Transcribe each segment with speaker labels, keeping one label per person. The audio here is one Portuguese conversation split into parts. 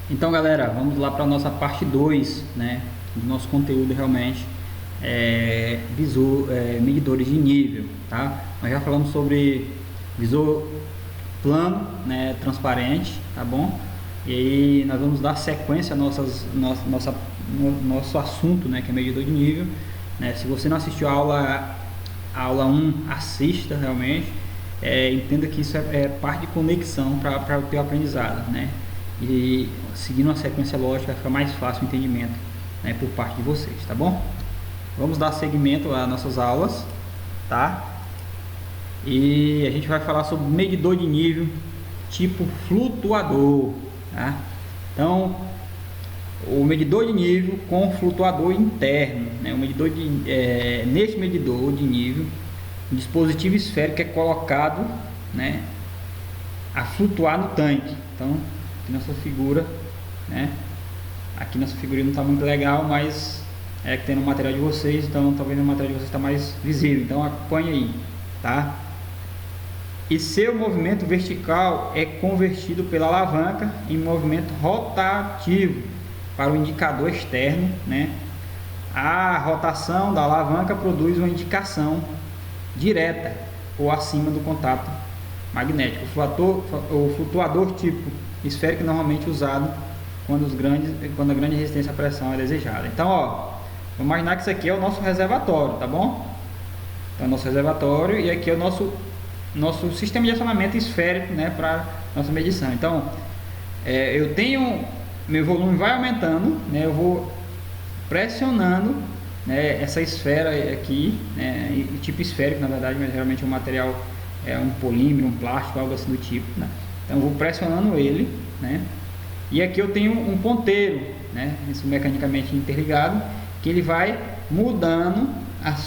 Speaker 1: Então, galera, vamos lá para a nossa parte 2, né, do nosso conteúdo realmente, medidores de nível, tá? Nós já falamos sobre visor plano, né, transparente, tá bom? E aí nós vamos dar sequência nosso assunto, né, que é medidor de nível, né? Se você não assistiu a aula 1, assista realmente, entenda que isso é parte de conexão para o teu aprendizado, né? E seguindo uma sequência lógica vai ficar mais fácil o entendimento, né, por parte de vocês, tá bom? Vamos dar seguimento às nossas aulas, tá? E a gente vai falar sobre medidor de nível tipo flutuador, tá? Então, o medidor de nível com flutuador interno, né? Neste medidor de nível, o dispositivo esférico é colocado, né, a flutuar no tanque. Então, aqui nessa figura, né? Aqui nessa figurinha não está muito legal, mas é que tem no material de vocês, então talvez no material de vocês está mais visível. Então acompanhe aí, tá? E seu movimento vertical é convertido pela alavanca em movimento rotativo para o indicador externo, né? A rotação da alavanca produz uma indicação direta ou acima do contato magnético. O flutuador tipo esférico é normalmente usado quando a grande resistência à pressão é desejada. Então, ó, vamos imaginar que isso aqui é o nosso reservatório, tá bom? Então, é o nosso reservatório e aqui é o nosso sistema de acionamento esférico, né, para nossa medição. Então, eu tenho, meu volume vai aumentando, né, eu vou pressionando, né, essa esfera aqui, né, tipo esférico na verdade, mas geralmente o material é um polímero, um plástico, algo assim do tipo, né? Então eu vou pressionando ele, né? E aqui eu tenho um ponteiro, né, isso mecanicamente interligado, que ele vai mudando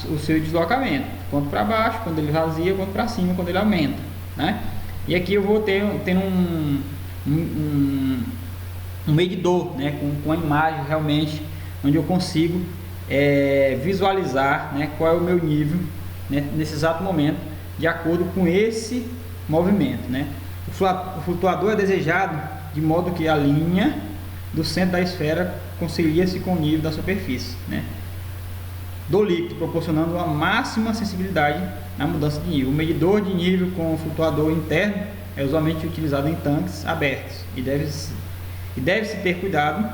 Speaker 1: o seu deslocamento, quanto para baixo, quando ele vazia, quanto para cima, quando ele aumenta, né? E aqui eu vou ter um medidor, né, com a imagem realmente, onde eu consigo visualizar, né, qual é o meu nível, né, nesse exato momento, de acordo com esse movimento, né? O flutuador é desejado de modo que a linha do centro da esfera concilia-se com o nível da superfície, né, do líquido, proporcionando uma máxima sensibilidade na mudança de nível. O medidor de nível com flutuador interno é usualmente utilizado em tanques abertos e deve-se ter cuidado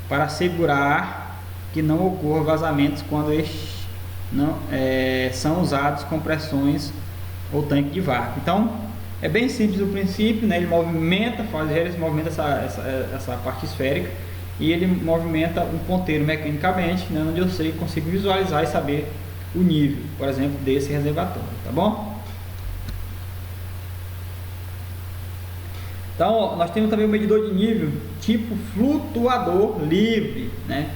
Speaker 1: para assegurar que não ocorra vazamentos quando estes são usados compressões ou tanque de vácuo. Então, é bem simples o princípio, né? Ele movimenta essa parte esférica e ele movimenta um ponteiro mecanicamente, né, onde eu consigo visualizar e saber o nível, por exemplo, desse reservatório, tá bom? Então, nós temos também o medidor de nível tipo flutuador livre, né?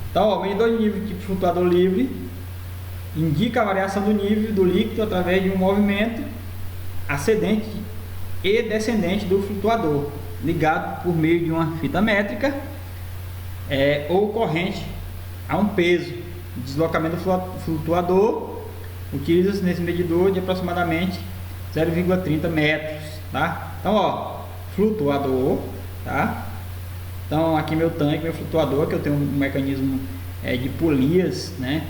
Speaker 1: Então, o medidor de nível tipo flutuador livre indica a variação do nível do líquido através de um movimento ascendente e descendente do flutuador, ligado por meio de uma fita métrica ou corrente a um peso. O deslocamento do flutuador utiliza-se nesse medidor de aproximadamente 0,30 metros, tá? Então, ó, flutuador, tá? Então, aqui meu tanque, meu flutuador, que eu tenho um mecanismo de polias, né,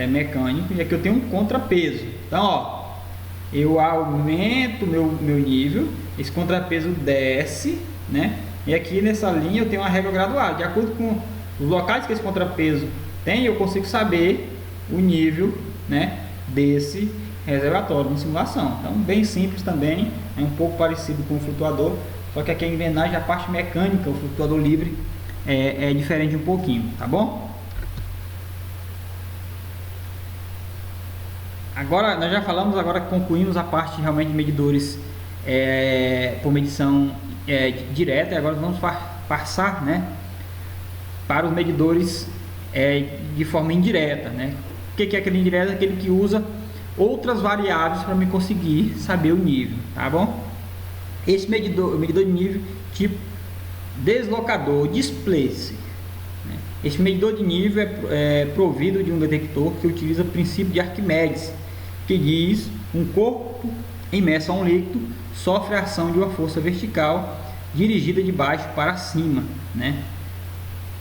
Speaker 1: mecânico, e aqui eu tenho um contrapeso. Então, ó, eu aumento meu nível, esse contrapeso desce, né? E aqui nessa linha eu tenho uma régua graduada. De acordo com os locais que esse contrapeso tem, eu consigo saber o nível, né, desse reservatório em simulação. Então, bem simples também, é um pouco parecido com o flutuador, só que aqui a engrenagem, a parte mecânica, o flutuador livre é diferente um pouquinho, tá bom? Agora, nós já falamos, agora concluímos a parte realmente de medidores por medição direta, e agora vamos passar, né, para os medidores de forma indireta, né? O que é aquele indireto? Aquele que usa outras variáveis para me conseguir saber o nível, tá bom? Esse medidor de nível tipo deslocador, displace, né? Esse medidor de nível é provido de um detector que utiliza o princípio de Arquimedes, que diz: um corpo imerso a um líquido sofre a ação de uma força vertical dirigida de baixo para cima, né?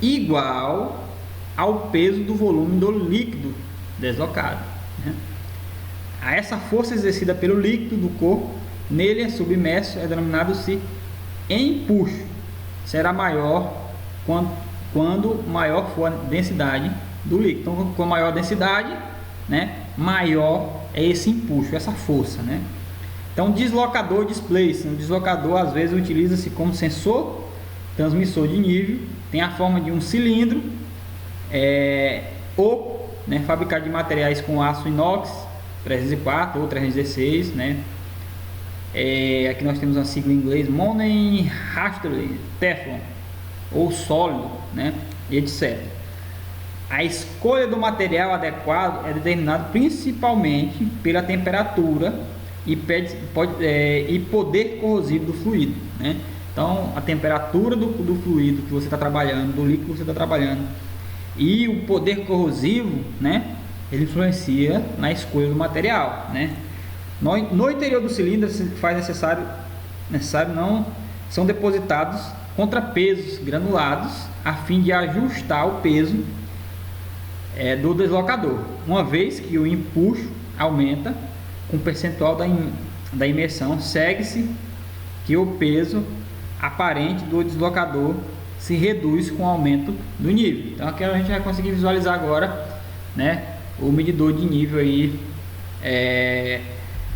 Speaker 1: Igual ao peso do volume do líquido deslocado, né? A essa força exercida pelo líquido do corpo nele é submerso é denominado-se empuxo. Será maior quando maior for a densidade do líquido. Então, com maior densidade, né, maior é esse empuxo, essa força, né? Então, deslocador displace. Um deslocador às vezes utiliza-se como sensor transmissor de nível. Tem a forma de um cilindro ou, né, fabricado de materiais com aço inox 304 ou 316, né? Aqui nós temos a sigla em inglês Monen Hastily Teflon ou sólido, né, e etc. A escolha do material adequado é determinada principalmente pela temperatura e poder corrosivo do fluido, né? Então, a temperatura do fluido que você está trabalhando, do líquido que você está trabalhando, e o poder corrosivo, né, ele influencia na escolha do material, né? No interior do cilindro faz necessário não são depositados contrapesos granulados a fim de ajustar o peso do deslocador, uma vez que o empuxo aumenta com o percentual da imersão, segue-se que o peso aparente do deslocador se reduz com o aumento do nível. Então aqui a gente vai conseguir visualizar agora, né, o medidor de nível aí,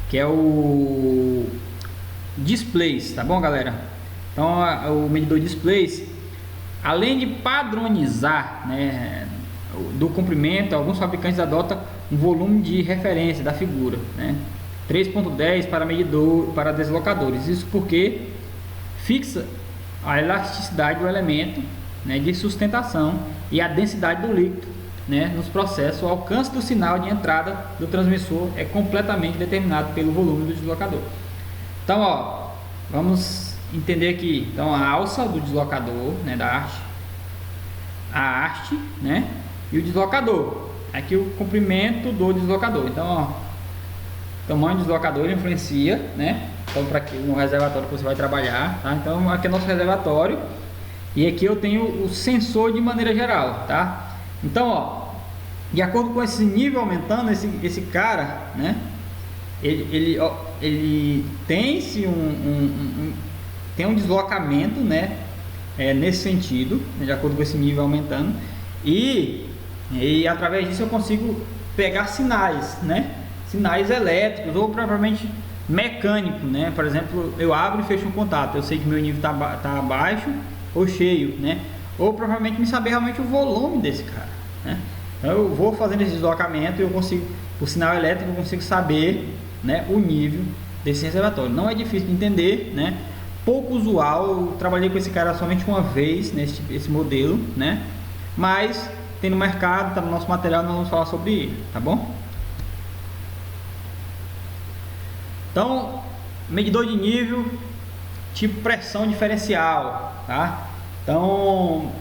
Speaker 1: que é o displace, tá bom, galera? Então o medidor displace, além de padronizar, né, do comprimento, alguns fabricantes adotam um volume de referência da figura, né, 3.10 para deslocadores. Isso porque fixa a elasticidade do elemento, né, de sustentação e a densidade do líquido, né, nos processos. O alcance do sinal de entrada do transmissor é completamente determinado pelo volume do deslocador. Então, ó, vamos entender aqui. Então, a alça do deslocador, né, da haste, a haste, né, e o deslocador. Aqui o comprimento do deslocador. Então, ó, o tamanho do deslocador influencia, né? Então, para aqui no reservatório que você vai trabalhar, tá? Então, aqui é nosso reservatório e aqui eu tenho o sensor de maneira geral, tá? Então, ó, de acordo com esse nível aumentando, esse cara, né? Ele tem-se tem um deslocamento, né? Nesse sentido, de acordo com esse nível aumentando, e através disso eu consigo pegar sinais, né? Sinais elétricos ou propriamente mecânico, né? Por exemplo, eu abro e fecho um contato, eu sei que meu nível tá baixo ou cheio, né? Ou provavelmente me saber realmente o volume desse cara, né? Então eu vou fazendo esse deslocamento e eu consigo, por sinal elétrico, eu consigo saber, né, o nível desse reservatório. Não é difícil de entender, né? Pouco usual, eu trabalhei com esse cara somente uma vez nesse modelo, né? Mas tem no mercado, tá no nosso material, nós vamos falar sobre ele, tá bom? Então, medidor de nível, tipo pressão diferencial, tá? Então,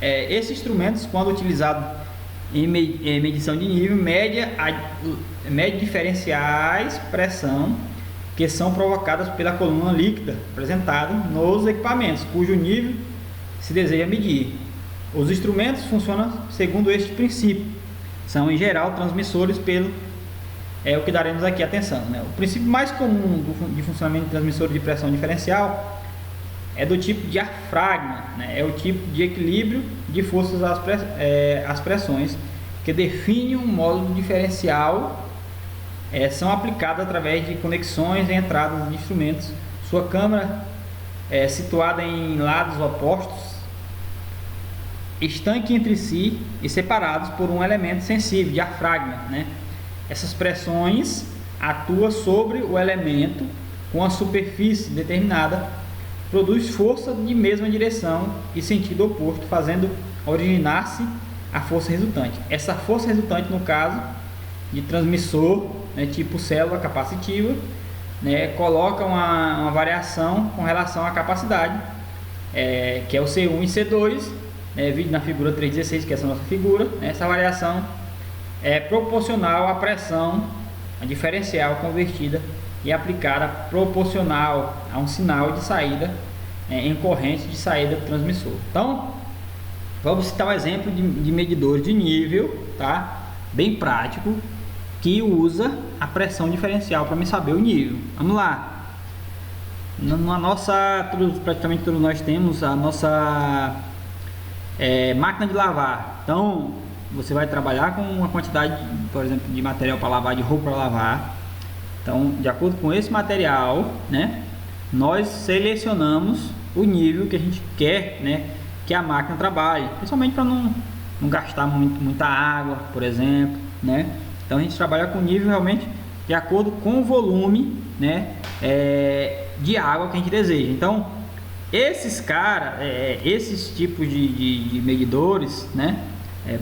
Speaker 1: esses instrumentos, quando utilizados em medição de nível, mede diferenciais pressão que são provocadas pela coluna líquida apresentada nos equipamentos, cujo nível se deseja medir. Os instrumentos funcionam segundo este princípio. São, em geral, transmissores o que daremos aqui atenção, né? O princípio mais comum de funcionamento de transmissor de pressão diferencial é do tipo diafragma, né? É o tipo de equilíbrio de forças às pressões que define um módulo diferencial. São aplicadas através de conexões e entradas de instrumentos. Sua câmara é situada em lados opostos, estanque entre si e separados por um elemento sensível, diafragma, né? Essas pressões atuam sobre o elemento com a superfície determinada, produz força de mesma direção e sentido oposto, fazendo originar-se a força resultante. Essa força resultante, no caso de transmissor, né, tipo célula capacitiva, né, coloca uma variação com relação à capacidade, que é o C1 e C2, vídeo na figura 316, que é essa nossa figura, né? Essa variação é proporcional à pressão diferencial convertida e aplicada proporcional a um sinal de saída em corrente de saída do transmissor. Então, vamos citar um exemplo de medidor de nível, tá? Bem prático, que usa a pressão diferencial para me saber o nível. Vamos lá. Na nossa, praticamente todos nós temos a nossa máquina de lavar. Então, você vai trabalhar com uma quantidade, por exemplo, de material para lavar, de roupa para lavar. Então, de acordo com esse material, né, nós selecionamos o nível que a gente quer, né, que a máquina trabalhe, principalmente para não gastar muita água, por exemplo, né? Então a gente trabalha com nível realmente de acordo com o volume, né, de água que a gente deseja. Então esses esses tipos de medidores, né,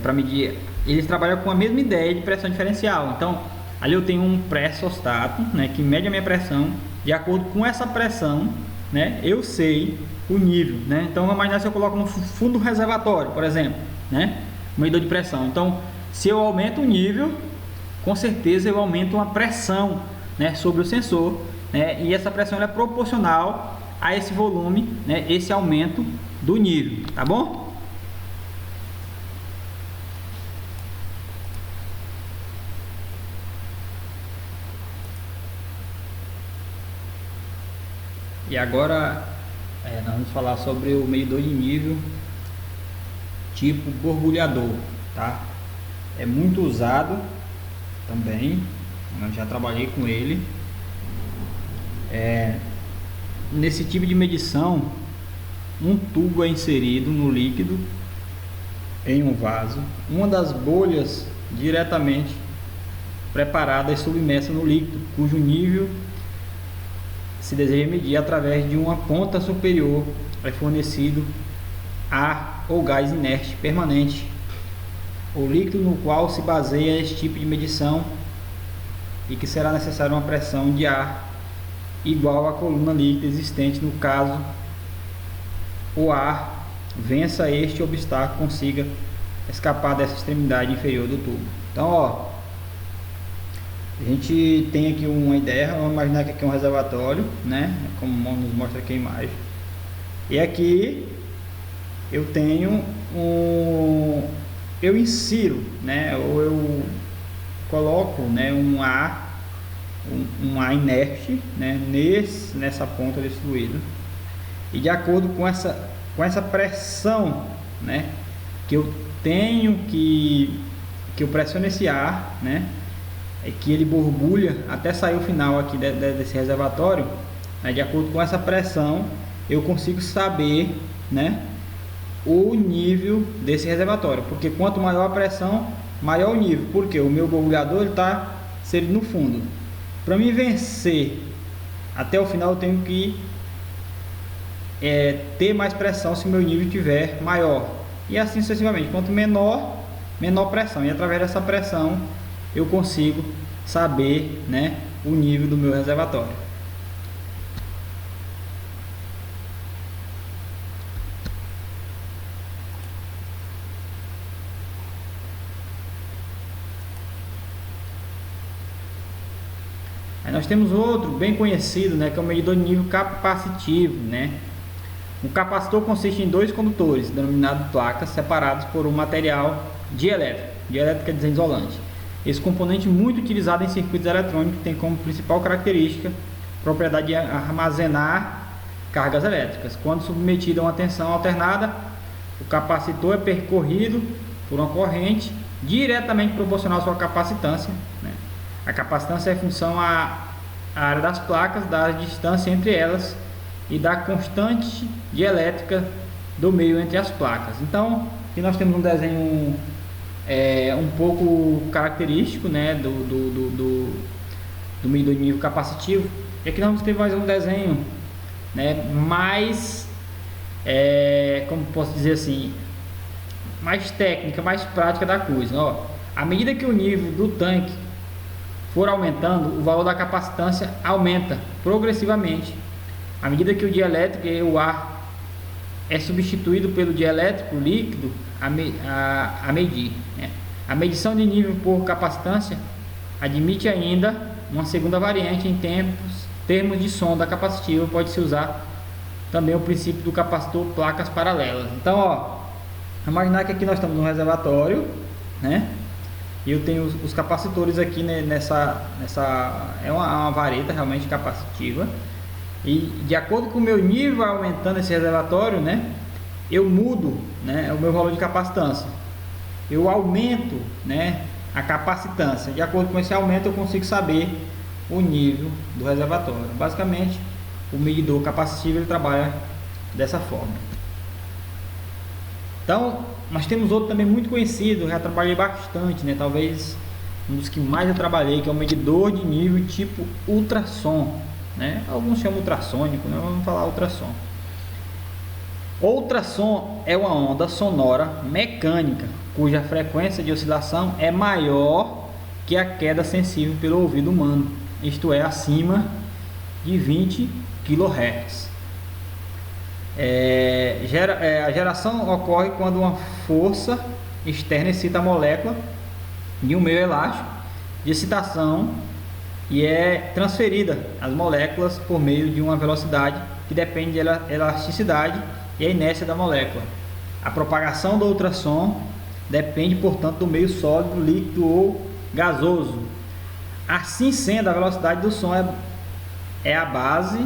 Speaker 1: para medir, eles trabalham com a mesma ideia de pressão diferencial. Então ali eu tenho um pré-sosstato, né, que mede a minha pressão. De acordo com essa pressão, né, eu sei o nível, né? Então vamos imaginar se eu coloco no fundo do reservatório, por exemplo, né, um medidor de pressão. Então se eu aumento o nível, com certeza eu aumento uma pressão, né, sobre o sensor, né, e essa pressão é proporcional a esse volume, né, esse aumento do nível, tá bom? E agora nós vamos falar sobre o medidor de nível tipo borbulhador, tá? É muito usado também, eu já trabalhei com ele. Nesse tipo de medição, um tubo é inserido no líquido em um vaso, uma das bolhas diretamente preparada e submersa no líquido, cujo nível se deseja medir através de uma ponta superior é fornecido ar ou gás inerte permanente, o líquido no qual se baseia esse tipo de medição, e que será necessária uma pressão de ar igual à coluna líquida existente no caso o ar vença este obstáculo, consiga escapar dessa extremidade inferior do tubo. Então, ó, a gente tem aqui uma ideia. Vamos imaginar que aqui é um reservatório, né, como nos mostra aqui a imagem, e aqui eu tenho eu insiro, né, ou eu coloco, né, um ar inerte, né, nessa ponta desse fluido, e de acordo com essa pressão, né, que eu tenho que eu pressiono esse ar, né, que ele borbulha até sair o final aqui desse reservatório, né, de acordo com essa pressão eu consigo saber, né, o nível desse reservatório, porque quanto maior a pressão, maior o nível, porque o meu borbulhador está inserido no fundo. Para me vencer até o final eu tenho que ter mais pressão se o meu nível estiver maior, e assim sucessivamente. Quanto menor pressão, e através dessa pressão eu consigo saber, né, o nível do meu reservatório. Aí nós temos outro bem conhecido, né, que é o medidor de nível capacitivo, né? Um capacitor consiste em dois condutores, denominados placas, separados por um material dielétrico. Dielétrico quer dizer isolante. Esse componente muito utilizado em circuitos eletrônicos tem como principal característica a propriedade de armazenar cargas elétricas. Quando submetido a uma tensão alternada, o capacitor é percorrido por uma corrente diretamente proporcional à sua capacitância, né? A capacitância é função à área das placas, da distância entre elas e da constante dielétrica do meio entre as placas. Então, aqui nós temos um desenho um pouco característico, né, do medidor de nível capacitivo. E aqui nós vamos ter mais um desenho, né, mais, como posso dizer assim, mais técnica, mais prática da coisa. Ó, à medida que o nível do tanque for aumentando, o valor da capacitância aumenta progressivamente. À medida que o dielétrico e o ar é substituído pelo dielétrico líquido a medir, né? A medição de nível por capacitância admite ainda uma segunda variante em termos de sonda capacitiva. Pode-se usar também o princípio do capacitor placas paralelas. Então, ó, imaginar que aqui nós estamos no reservatório, né? E eu tenho os capacitores aqui, né, nessa é uma vareta realmente capacitiva. E de acordo com o meu nível aumentando esse reservatório, né, eu mudo, né, o meu valor de capacitância. Eu aumento, né, a capacitância. De acordo com esse aumento, eu consigo saber o nível do reservatório. Basicamente, o medidor capacitivo ele trabalha dessa forma. Então, nós temos outro também muito conhecido, já trabalhei bastante, né? Talvez um dos que mais eu trabalhei, que é o medidor de nível tipo ultrassom, né? Alguns chamam ultrassônico, né? Vamos falar ultrassom. Ultrassom é uma onda sonora mecânica cuja frequência de oscilação é maior que a queda sensível pelo ouvido humano, isto é, acima de 20 kHz. A geração ocorre quando uma força externa excita a molécula de um meio elástico de excitação e é transferida às moléculas por meio de uma velocidade que depende da elasticidade e a inércia da molécula. A propagação do ultrassom depende, portanto, do meio sólido, líquido ou gasoso. Assim sendo, a velocidade do som é a base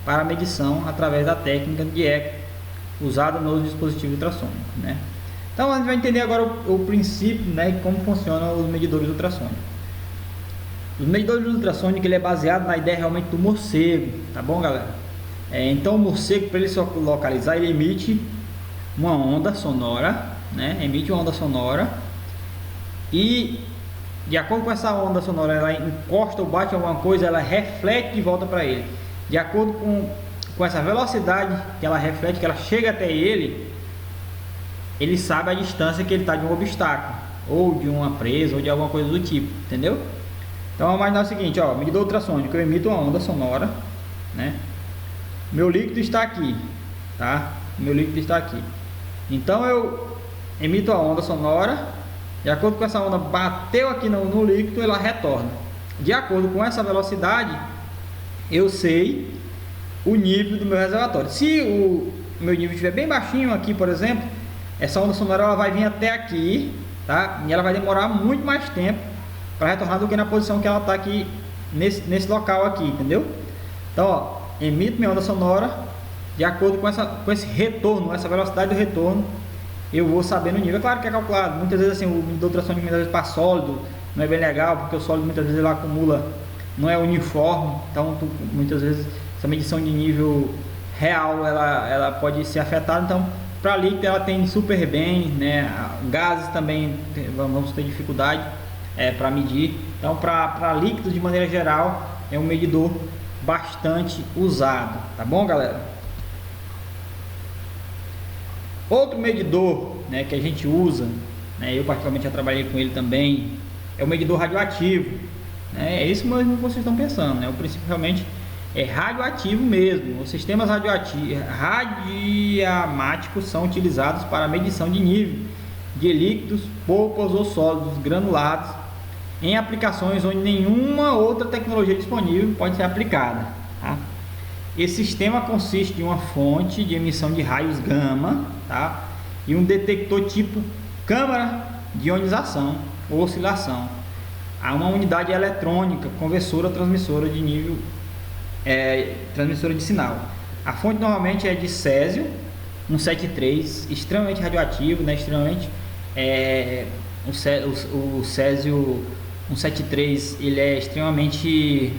Speaker 1: para a medição através da técnica de eco usada nos dispositivos ultrassônicos, né? Então a gente vai entender agora o princípio, né, de como funcionam os medidores ultrassônicos. Os medidores ultrassônicos ele é baseado na ideia realmente do morcego, tá bom, galera? Então o morcego, para ele se localizar, ele emite uma onda sonora, né? Emite uma onda sonora e de acordo com essa onda sonora, ela encosta ou bate em alguma coisa, ela reflete de volta para ele. De acordo com essa velocidade que ela reflete, que ela chega até ele, ele sabe a distância que ele está de um obstáculo, ou de uma presa, ou de alguma coisa do tipo, entendeu? Então vamos imaginar o seguinte, ó, medidor ultrassônico, eu emito uma onda sonora, né? Meu líquido está aqui, tá? Meu líquido está aqui. Então eu emito a onda sonora, de acordo com essa onda bateu aqui no líquido, ela retorna. De acordo com essa velocidade, eu sei o nível do meu reservatório. Se o meu nível estiver bem baixinho aqui, por exemplo, essa onda sonora ela vai vir até aqui, tá? E ela vai demorar muito mais tempo para retornar do que na posição que ela está aqui nesse local aqui, entendeu? Então, ó, emito minha onda sonora, de acordo com esse retorno, essa velocidade do retorno, eu vou saber no nível. É claro que é calculado. Muitas vezes assim, o medidor ultrassônico muitas vezes para sólido não é bem legal, porque o sólido muitas vezes ele acumula, não é uniforme, então muitas vezes essa medição de nível real ela pode ser afetada. Então para líquido ela tem super bem, né? Gases também vamos ter dificuldade para medir. Então para líquido de maneira geral é um medidor bastante usado, tá bom, galera? Outro medidor, né, que a gente usa, né, eu particularmente já trabalhei com ele também, é o medidor radioativo, né? É isso mesmo que vocês estão pensando, né? O princípio realmente é radioativo mesmo. Os sistemas radiamáticos são utilizados para a medição de nível de líquidos, polpas ou sólidos granulados em aplicações onde nenhuma outra tecnologia disponível pode ser aplicada, tá? Esse sistema consiste de uma fonte de emissão de raios gama, tá? E um detector tipo câmara de ionização ou oscilação. Há uma unidade eletrônica, conversora, transmissora de nível, transmissora de sinal. A fonte normalmente é de césio 173, extremamente radioativo, né? Extremamente, o césio 173 ele é extremamente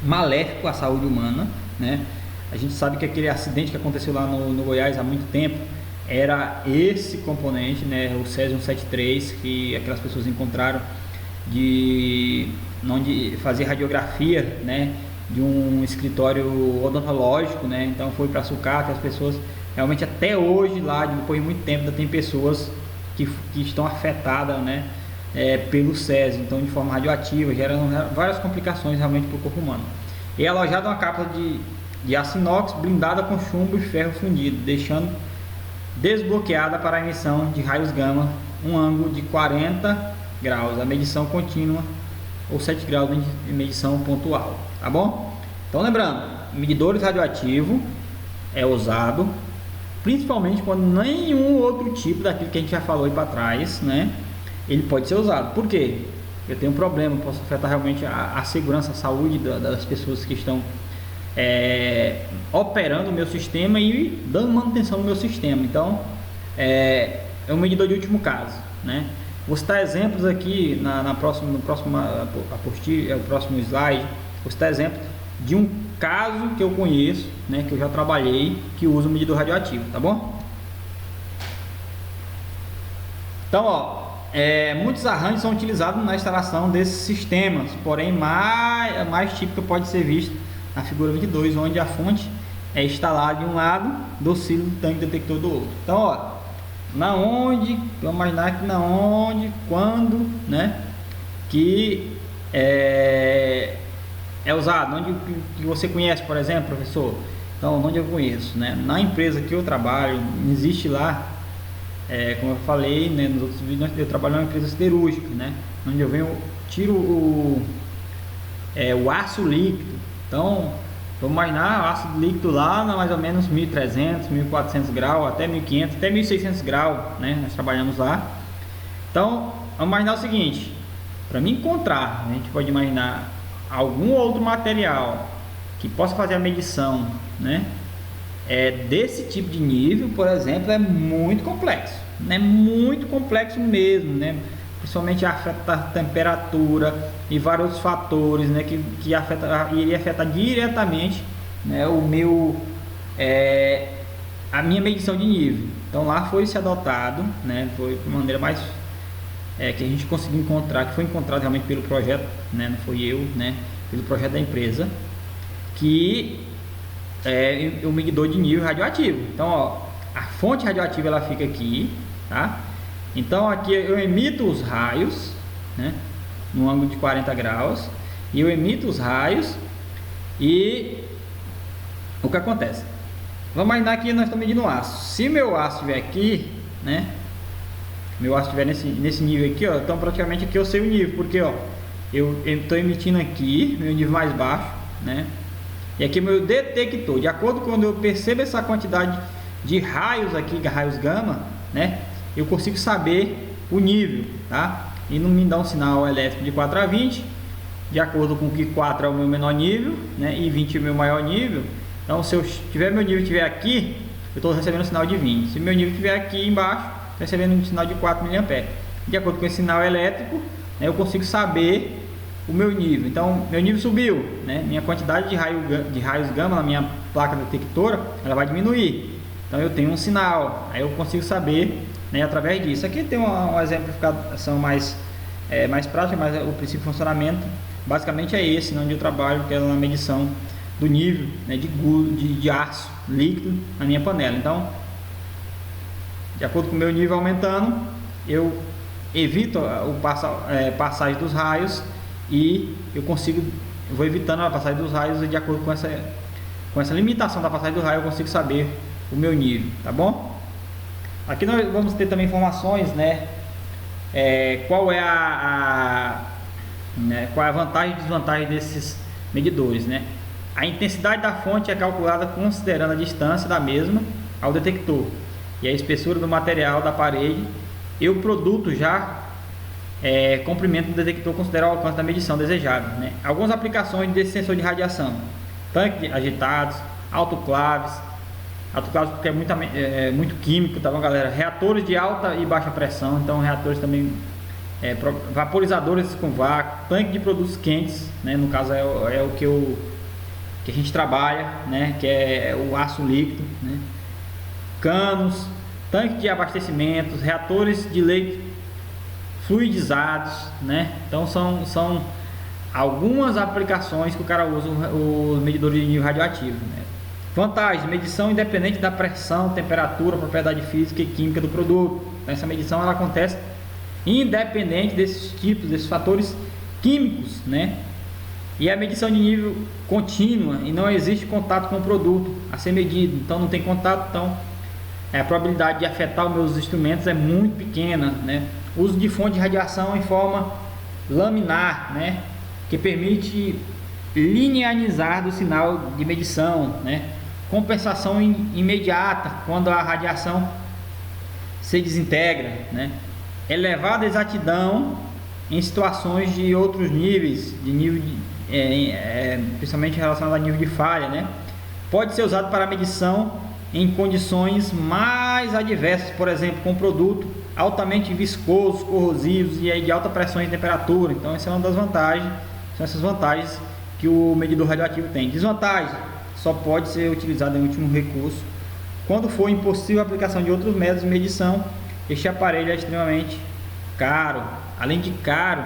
Speaker 1: maléfico à saúde humana, né? A gente sabe que aquele acidente que aconteceu lá no Goiás há muito tempo era esse componente, né? O césio 173, que aquelas pessoas encontraram de fazer radiografia, né? De um escritório odontológico, né? Então foi para sucata, as pessoas realmente até hoje lá, depois de muito tempo, ainda tem pessoas que estão afetadas, né? Pelo césio, então de forma radioativa, gerando várias complicações realmente para o corpo humano. E é alojado uma capa de aço inox blindada com chumbo e ferro fundido, deixando desbloqueada para a emissão de raios gama um ângulo de 40 graus, a medição contínua, ou 7 graus de medição pontual, tá bom? Então lembrando, medidores radioativos, é usado, principalmente quando nenhum outro tipo daquilo que a gente já falou aí para trás, né, ele pode ser usado. Por quê? Eu tenho um problema, posso afetar realmente a segurança, a saúde das pessoas que estão operando o meu sistema e dando manutenção no meu sistema. Então, é um medidor de último caso, né? Vou citar exemplos aqui no próximo slide. Vou citar exemplos de um caso que eu conheço, né, que eu já trabalhei, que usa o medidor radioativo, tá bom? Então, ó, muitos arranjos são utilizados na instalação desses sistemas, porém mais típico pode ser visto na figura 22, onde a fonte é instalada de um lado do oscilo do tanque detector do outro. Então, ó, vamos imaginar que quando, né, que é usado, onde que você conhece, por exemplo, professor? Então, onde eu conheço, né? Na empresa que eu trabalho, existe lá, como eu falei, né, nos outros vídeos, eu trabalho numa empresa siderúrgica, né, onde eu tiro o aço líquido. Então, vamos imaginar o aço líquido lá na mais ou menos 1300, 1400 graus, até 1500, até 1600 graus, né? Nós trabalhamos lá. Então, vamos imaginar o seguinte: para me encontrar, a gente pode imaginar algum outro material que possa fazer a medição, né, desse tipo de nível, por exemplo, é muito complexo, né? Muito complexo mesmo, né? Principalmente afeta a temperatura e vários outros fatores, né, que iria afetar diretamente, né, a minha medição de nível. Então lá foi se adotado, né, foi de maneira mais que a gente conseguiu encontrar, que foi encontrado realmente pelo projeto, né, não foi eu, né, pelo projeto da empresa, que é o medidor de nível radioativo. Então, ó, a fonte radioativa ela fica aqui, tá? Então aqui eu emito os raios, né, no ângulo de 40 graus, e eu emito os raios, e o que acontece? Vamos imaginar que nós estamos medindo o aço. Se meu aço estiver aqui, né, meu aço estiver nesse nível aqui, ó, então praticamente aqui eu sei o nível, porque ó, eu estou emitindo aqui meu nível mais baixo, né, e aqui meu detector, de acordo com quando eu percebo essa quantidade de raios aqui, raios gama, né, eu consigo saber o nível, tá? E não me dá um sinal elétrico de 4 a 20, de acordo com que 4 é o meu menor nível, né, e 20 é o meu maior nível. Então, se eu tiver meu nível estiver aqui, eu estou recebendo um sinal de 20. Se meu nível estiver aqui embaixo, estou recebendo um sinal de 4 mA. De acordo com esse sinal elétrico, né, eu consigo saber o meu nível. Então, meu nível subiu, né? Minha quantidade de raios gama na minha placa detectora, ela vai diminuir. Então, eu tenho um sinal, aí eu consigo saber, né, através disso. Aqui tem uma exemplificação mais prática, mas o princípio de funcionamento basicamente é esse, onde eu trabalho, que é na medição do nível, né, de aço líquido na minha panela. Então, de acordo com o meu nível aumentando, eu evito passagem dos raios, e eu vou evitando a passagem dos raios, e de acordo com essa limitação da passagem do raio, eu consigo saber o meu nível, tá bom? Aqui nós vamos ter também informações, né, qual é a vantagem e desvantagem desses medidores, né? A intensidade da fonte é calculada considerando a distância da mesma ao detector e a espessura do material da parede, e o produto já comprimento do detector considera o alcance da medição desejada, né? Algumas aplicações desse sensor de radiação: tanques agitados, autoclaves porque é muito químico, tá bom, galera? Reatores de alta e baixa pressão, então reatores também, vaporizadores com vácuo, tanque de produtos quentes, né? No caso é o que a gente trabalha, né? Que é o aço líquido, né? Canos, tanque de abastecimento, reatores de leite fluidizados, né? Então são algumas aplicações que o cara usa os medidores de nível radioativo, né? Vantagem: medição independente da pressão, temperatura, propriedade física e química do produto. Então, essa medição ela acontece independente desses fatores químicos, né? E a medição de nível contínua, e não existe contato com o produto a ser medido. Então não tem contato, então a probabilidade de afetar os meus instrumentos é muito pequena, né? Uso de fonte de radiação em forma laminar, né, que permite linearizar do sinal de medição, né, compensação imediata quando a radiação se desintegra, né? Elevada exatidão em situações de outros níveis, de nível principalmente relacionado a nível de falha, né? Pode ser usado para medição em condições mais adversas, por exemplo, com produto altamente viscosos, corrosivos e de alta pressão e temperatura. Então essa é uma das vantagens, são essas vantagens que o medidor radioativo tem. Desvantagem: só pode ser utilizado em último recurso. Quando for impossível a aplicação de outros métodos de medição, este aparelho é extremamente caro. Além de caro,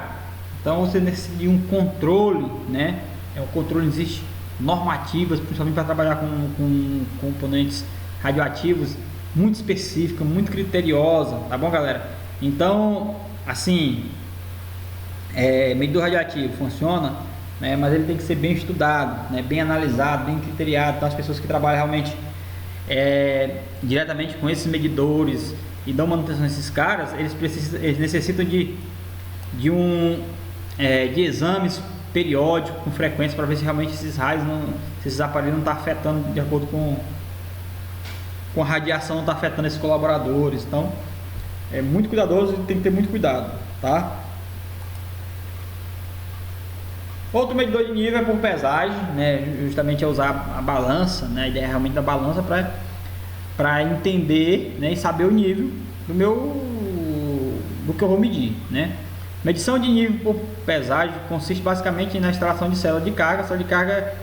Speaker 1: então você necessita de um controle, né? O controle, existe normativas, principalmente para trabalhar com componentes radioativos, muito específica, muito criteriosa, tá bom, galera? Então, assim, medidor radioativo funciona, né? Mas ele tem que ser bem estudado, né? Bem analisado, bem criteriado. Então as pessoas que trabalham realmente diretamente com esses medidores e dão manutenção a esses caras, eles necessitam de exames periódicos com frequência para ver se realmente esses raios, esses aparelhos não estão afetando de acordo com a radiação, não está afetando esses colaboradores. Então é muito cuidadoso e tem que ter muito cuidado, tá? Outro medidor de nível é por pesagem, né? Justamente é usar a balança, né? A ideia é realmente da balança para entender, né? E saber o nível do que eu vou medir, né? Medição de nível por pesagem consiste basicamente na instalação de célula de carga. A célula de carga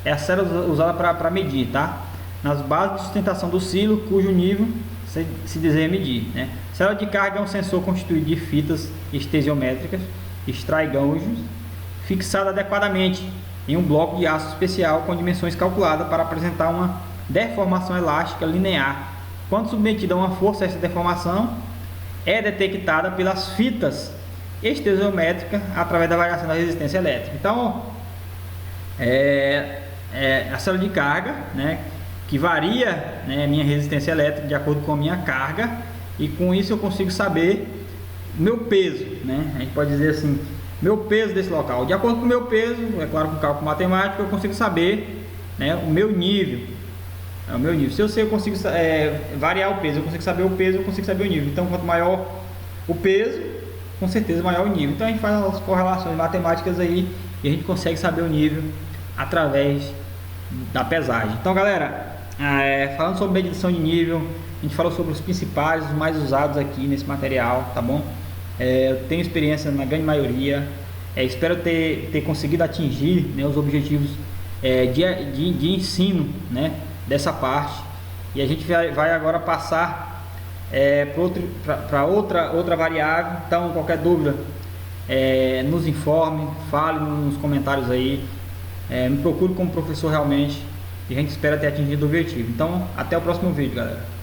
Speaker 1: é a célula usada para medir, tá? Nas bases de sustentação do silo, cujo nível se deseja medir, né? Célula de carga é um sensor constituído de fitas estesiométricas, extraigãos, fixado adequadamente em um bloco de aço especial com dimensões calculadas para apresentar uma deformação elástica linear. Quando submetida a uma força, essa deformação é detectada pelas fitas estesiométricas através da variação da resistência elétrica. Então, a célula de carga, né, que varia, né, minha resistência elétrica de acordo com a minha carga, e com isso eu consigo saber o meu peso, né? A gente pode dizer assim, meu peso desse local. De acordo com o meu peso, é claro, com cálculo matemático, eu consigo saber, né, o meu nível. O meu nível. Se eu sei, eu consigo variar o peso. Eu consigo saber o peso, eu consigo saber o nível. Então, quanto maior o peso, com certeza maior o nível. Então, a gente faz as correlações matemáticas aí e a gente consegue saber o nível através da pesagem. Então, galera, falando sobre medição de nível, a gente falou sobre os principais, os mais usados aqui nesse material, tá bom? Eu tenho experiência na grande maioria, espero ter conseguido atingir, né, os objetivos de ensino, né, dessa parte, e a gente vai agora passar para outra variável. Então, qualquer dúvida, nos informe, fale nos comentários aí, me procure como professor realmente, e a gente espera ter atingido o objetivo. Então, até o próximo vídeo, galera.